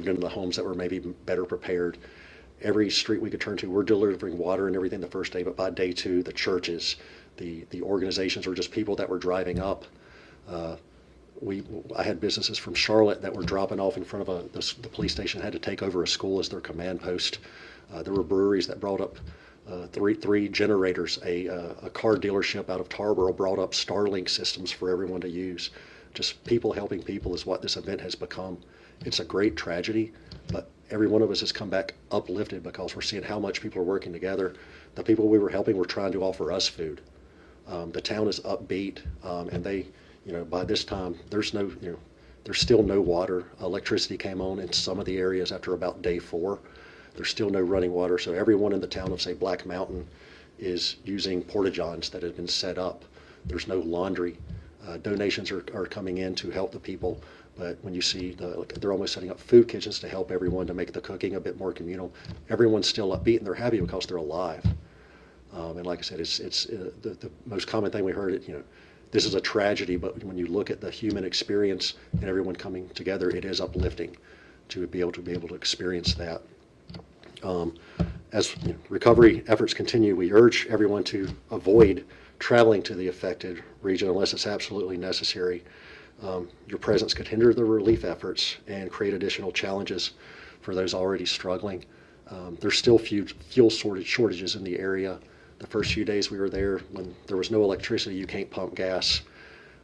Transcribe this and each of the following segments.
into the homes that were maybe better prepared. Every street we could turn to, we're delivering water and everything the first day, but by day two, the churches, the organizations, or just people that were driving up. Uh, I had businesses from Charlotte that were dropping off in front of the police station, had to take over a school as their command post. There were breweries that brought up three generators. A car dealership out of Tarboro brought up Starlink systems for everyone to use. Just people helping people is what this event has become. It's a great tragedy, but every one of us has come back uplifted because we're seeing how much people are working together. The people we were helping were trying to offer us food. The town is upbeat, and they, by this time, there's still no water. Electricity came on in some of the areas after about day 4. There's still no running water, so everyone in the town of, say, Black Mountain is using porta-johns that have been set up. There's no laundry. Donations are coming in to help the people, but when you see they're almost setting up food kitchens to help everyone to make the cooking a bit more communal. Everyone's still upbeat and they're happy because they're alive. And like I said, it's the most common thing we heard. This is a tragedy, but when you look at the human experience and everyone coming together, it is uplifting to be able to experience that. As recovery efforts continue, we urge everyone to avoid traveling to the affected region unless it's absolutely necessary. Your presence could hinder the relief efforts and create additional challenges for those already struggling. There's still fuel shortages in the area. The first few days we were there, when there was no electricity, you can't pump gas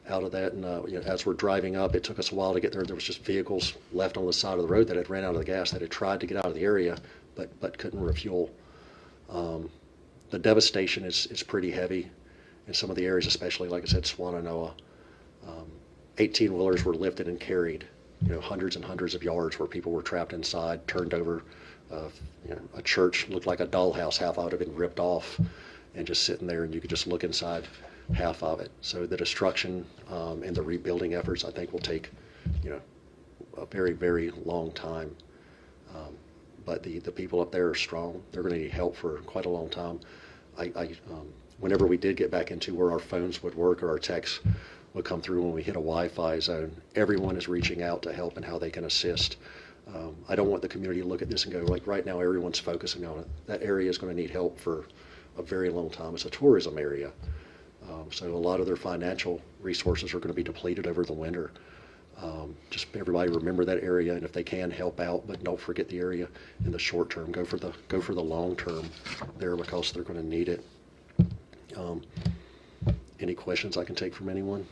out of that. And as we're driving up, it took us a while to get there. There was just vehicles left on the side of the road that had ran out of the gas, that had tried to get out of the area, but couldn't refuel. The devastation is pretty heavy in some of the areas, especially, like I said, Swannanoa. 18-wheelers were lifted and carried, hundreds and hundreds of yards where people were trapped inside, turned over. A church looked like a dollhouse. Half of it had been ripped off and just sitting there, and you could just look inside half of it. So the destruction and the rebuilding efforts, I think, will take, a very, very long time. But the people up there are strong. They're going to need help for quite a long time. Whenever we did get back into where our phones would work or our texts would come through when we hit a Wi-Fi zone, everyone is reaching out to help and how they can assist. I don't want the community to look at this and go, like, right now everyone's focusing on it. That area is going to need help for a very long time. It's a tourism area. So a lot of their financial resources are going to be depleted over the winter. Just everybody remember that area, and if they can, help out, but don't forget the area in the short term. Go for the long term there, because they're going to need it. Any questions I can take from anyone?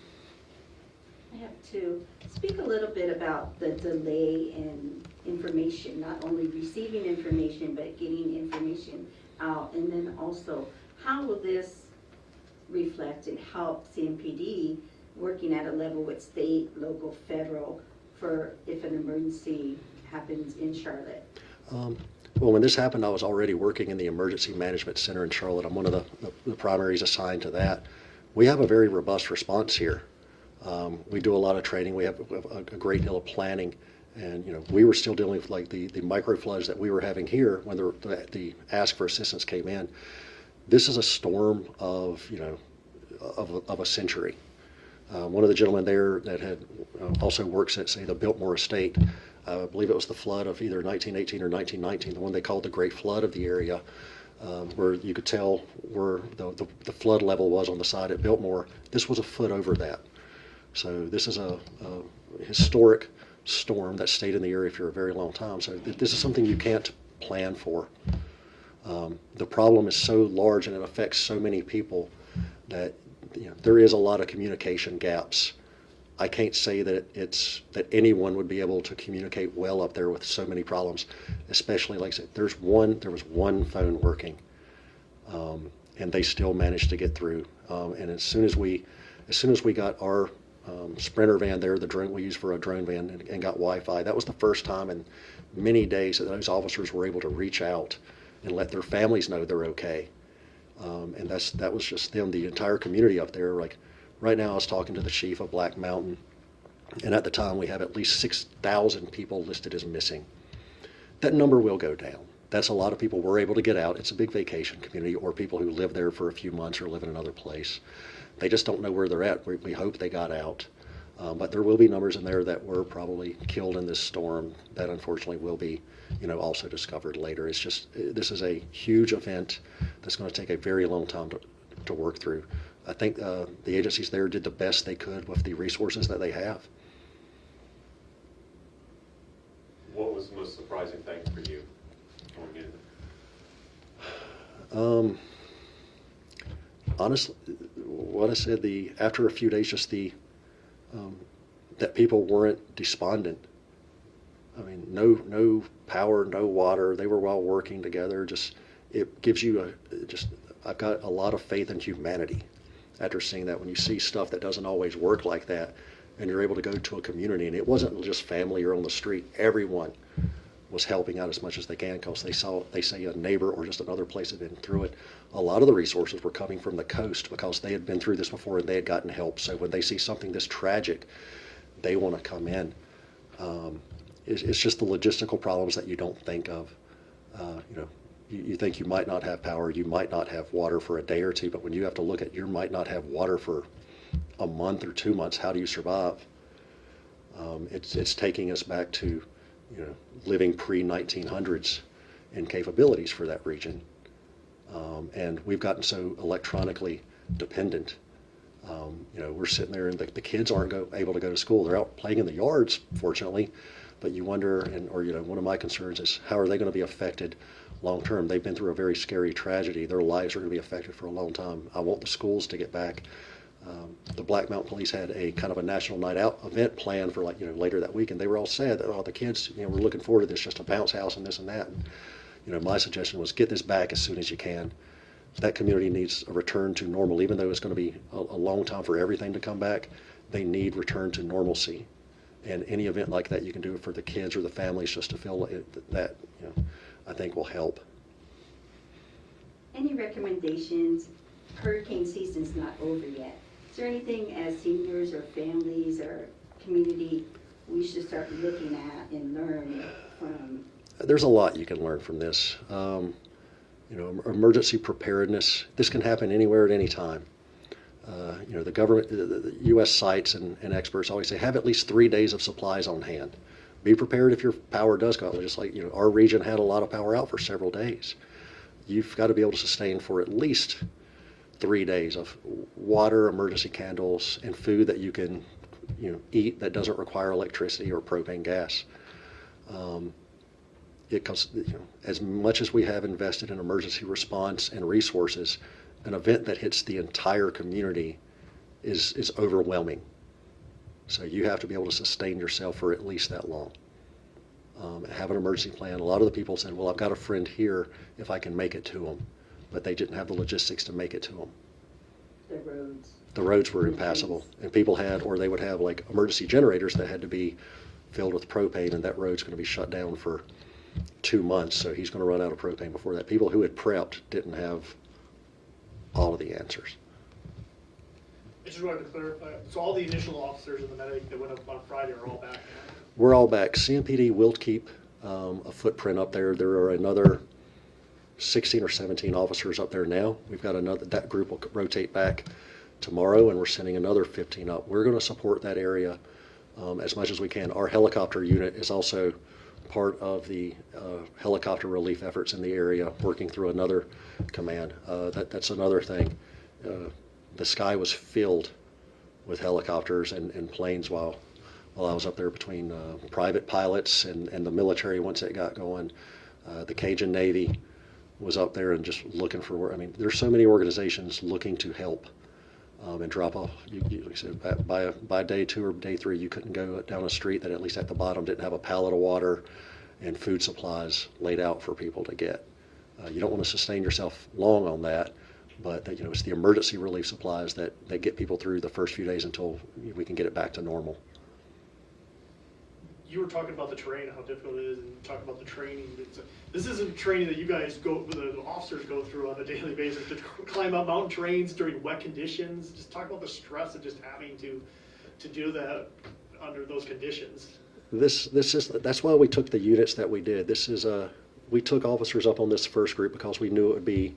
I have two. Speak a little bit about the delay in information, not only receiving information, but getting information out. And then also, how will this reflect and help CMPD working at a level with state, local, federal, for if an emergency happens in Charlotte? Well, when this happened, I was already working in the Emergency Management Center in Charlotte. I'm one of the primaries assigned to that. We have a very robust response here. We do a lot of training. We have a great deal of planning. And we were still dealing with, like, the micro floods that we were having here when the ask for assistance came in. This is a storm of a century. One of the gentlemen there that had also works at, say, the Biltmore Estate, I believe it was the flood of either 1918 or 1919, the one they called the Great Flood of the area, where you could tell where the flood level was on the side at Biltmore. This was a foot over that. So this is a historic storm that stayed in the area for a very long time. So this is something you can't plan for. The problem is so large and it affects so many people that there is a lot of communication gaps. I can't say that anyone would be able to communicate well up there with so many problems, especially, like I said, there was one phone working, and they still managed to get through. And as soon as we got our Sprinter van there, the drone we use for a drone van, and got Wi-Fi, that was the first time in many days that those officers were able to reach out and let their families know they're okay. And that was just them, the entire community up there. Like right now, I was talking to the chief of Black Mountain, and at the time we have at least 6,000 people listed as missing. That number will go down. That's a lot of people were able to get out. It's a big vacation community, or people who live there for a few months or live in another place. They just don't know where they're at. We hope they got out. But there will be numbers in there that were probably killed in this storm that unfortunately will be, also discovered later. It's just, this is a huge event that's going to take a very long time to work through. I think the agencies there did the best they could with the resources that they have. What was the most surprising thing for you going in? Honestly, what I said, after a few days, just that people weren't despondent. I mean, no power, no water. They were all working together. It gives you I've got a lot of faith in humanity after seeing that. When you see stuff that doesn't always work like that, and you're able to go to a community, and it wasn't just family or on the street. Everyone was helping out as much as they can because they say a neighbor or just another place had been through it. A lot of the resources were coming from the coast because they had been through this before and they had gotten help. So when they see something this tragic, they want to come in. It's just the logistical problems that you don't think of. You think you might not have power, you might not have water for a day or two, but when you have to look at you might not have water for a month or 2 months, how do you survive? It's taking us back to living pre-1900s and capabilities for that region. And we've gotten so electronically dependent. We're sitting there and the kids aren't able to go to school. They're out playing in the yards, fortunately, but you wonder, one of my concerns is how are they going to be affected long term? They've been through a very scary tragedy. Their lives are going to be affected for a long time. I want the schools to get back. The Black Mountain Police had a kind of a national night out event planned for later that week, and they were all sad that the kids we're looking forward to this, just a bounce house and this and that. And, my suggestion was get this back as soon as you can. That community needs a return to normal, even though it's going to be a long time for everything to come back. They need return to normalcy, and any event like that you can do for the kids or the families just to feel that I think will help. Any recommendations? Hurricane season's not over yet. Is there anything as seniors or families or community we should start looking at and learn from? There's a lot you can learn from this. Emergency preparedness. This can happen anywhere at any time. The government, the U.S. sites and experts always say have at least 3 days of supplies on hand. Be prepared if your power does go out. Just like our region had a lot of power out for several days. You've got to be able to sustain for at least 3 days of water, emergency candles, and food that you can eat that doesn't require electricity or propane gas. Because as much as we have invested in emergency response and resources, an event that hits the entire community is overwhelming. So you have to be able to sustain yourself for at least that long. Have an emergency plan. A lot of the people said, well, I've got a friend here if I can make it to them, but they didn't have the logistics to make it to them. The roads were impassable, and people they would have emergency generators that had to be filled with propane, and that road's going to be shut down for 2 months, so he's going to run out of propane before that. People who had prepped didn't have all of the answers. I just wanted to clarify, so all the initial officers and the medic that went up on Friday are all back now? We're all back. CMPD will keep a footprint up there. There are another 16 or 17 officers up there now. We've got that group will rotate back tomorrow, and we're sending another 15 up. We're going to support that area as much as we can. Our helicopter unit is also part of the helicopter relief efforts in the area, working through another command. That's another thing. The sky was filled with helicopters and planes while I was up there, between private pilots and the military once it got going. The Cajun Navy was up there and just looking for work. I mean, there's so many organizations looking to help and drop off. Like I said, by day 2 or day 3, you couldn't go down a street that at least at the bottom didn't have a pallet of water and food supplies laid out for people to get. You don't want to sustain yourself long on that, but it's the emergency relief supplies that get people through the first few days until we can get it back to normal. You were talking about the terrain, how difficult it is, and talking about the training. This isn't training that you guys the officers go through on a daily basis to climb up mountain terrains during wet conditions. Just talk about the stress of just having to do that under those conditions. That's why we took the units that we did. We took officers up on this first group because we knew it would be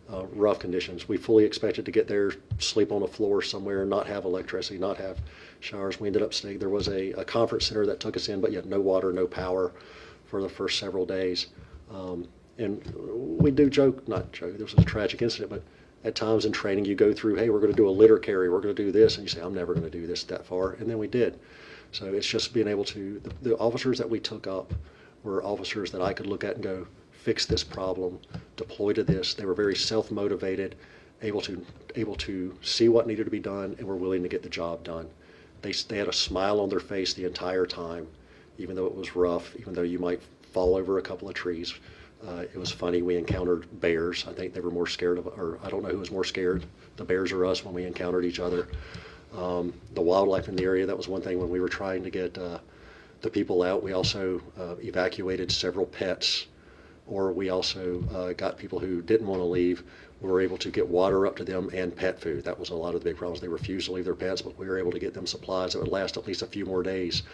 rough conditions. We fully expected to get there, sleep on a floor somewhere, not have electricity, not have showers. We ended up staying. There was a conference center that took us in, but yet no water, no power for the first several days. And we do joke, not joke, this was a tragic incident, but at times in training you go through, hey, we're going to do a litter carry, we're going to do this, and you say, I'm never going to do this that far, and then we did. So it's just being able to, the officers that we took up were officers that I could look at and go, fix this problem, deploy to this. They were very self-motivated, able to see what needed to be done, and were willing to get the job done. They had a smile on their face the entire time, even though it was rough, even though you might fall over a couple of trees. It was funny. We encountered bears. I think they were more scared of, or I don't know who was more scared, the bears or us, when we encountered each other. The wildlife in the area, that was one thing when we were trying to get the people out. We also evacuated several pets, or we also got people who didn't want to leave. We were able to get water up to them and pet food. That was a lot of the big problems. They refused to leave their pets, but we were able to get them supplies that would last at least a few more days,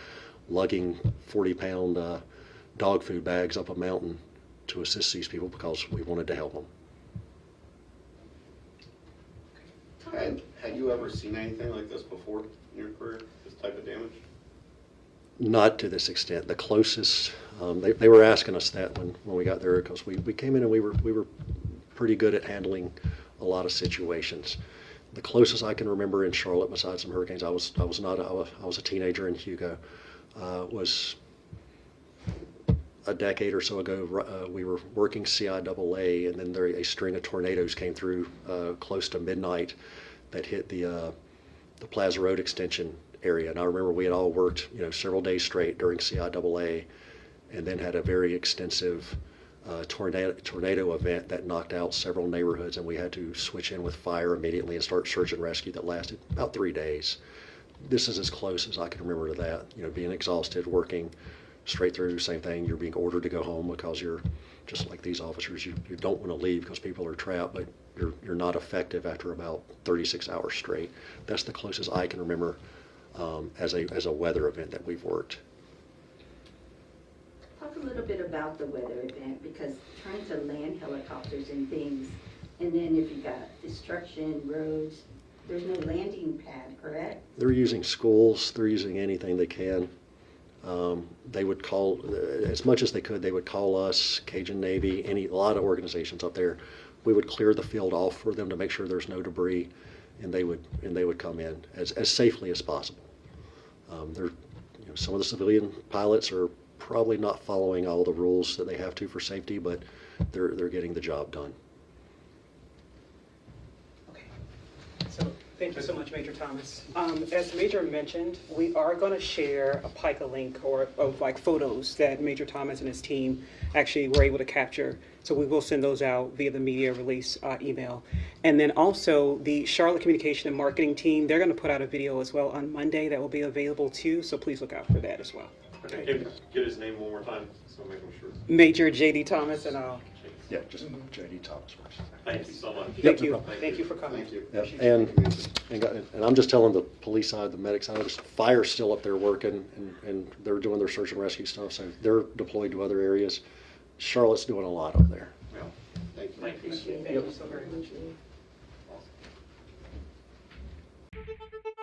lugging 40-pound dog food bags up a mountain to assist these people because we wanted to help them. Had you ever seen anything like this before in your career, this type of damage? Not to this extent. The closest, they were asking us that when we got there, because we came in and we were pretty good at handling a lot of situations. The closest I can remember in Charlotte, besides some hurricanes, I was a teenager in Hugo, was a decade or so ago. We were working CIAA, and then a string of tornadoes came through close to midnight that hit the Plaza Road extension area. And I remember we had all worked, several days straight during CIAA, and then had a very extensive tornado event that knocked out several neighborhoods, and we had to switch in with fire immediately and start search and rescue. That lasted about 3 days. This is as close as I can remember to that. Being exhausted, working straight through, same thing. You're being ordered to go home because you're just like these officers. You don't want to leave because people are trapped, but you're not effective after about 36 hours straight. That's the closest I can remember as a weather event that we've worked. Talk a little bit about the weather event, because trying to land helicopters and things, and then if you got destruction, roads, there's no landing pad, correct? They're using schools. They're using anything they can. They would call, as much as they could, they would call us, Cajun Navy, a lot of organizations up there. We would clear the field off for them to make sure there's no debris, and they would come in as safely as possible. Some of the civilian pilots are probably not following all the rules that they have to for safety, but they're getting the job done. Okay. So thank you so much, Major Thomas. As Major mentioned, we are going to share a PICA link of like photos that Major Thomas and his team actually were able to capture. So we will send those out via the media release email. And then also the Charlotte Communication and Marketing team, they're going to put out a video as well on Monday that will be available too. So please look out for that as well. Okay, get his name one more time, so make him sure. Major J.D. Thomas, and Yeah, just J.D. Thomas works. Thank you so much. thank you. no problem. Thank you for coming. Thank you. Yep. And I'm just telling the police side, the medic side, there's fire's still up there working, and they're doing their search and rescue stuff, so they're deployed to other areas. Charlotte's doing a lot up there. Yeah. Thank you. Thank you. Thank you so very much. Awesome.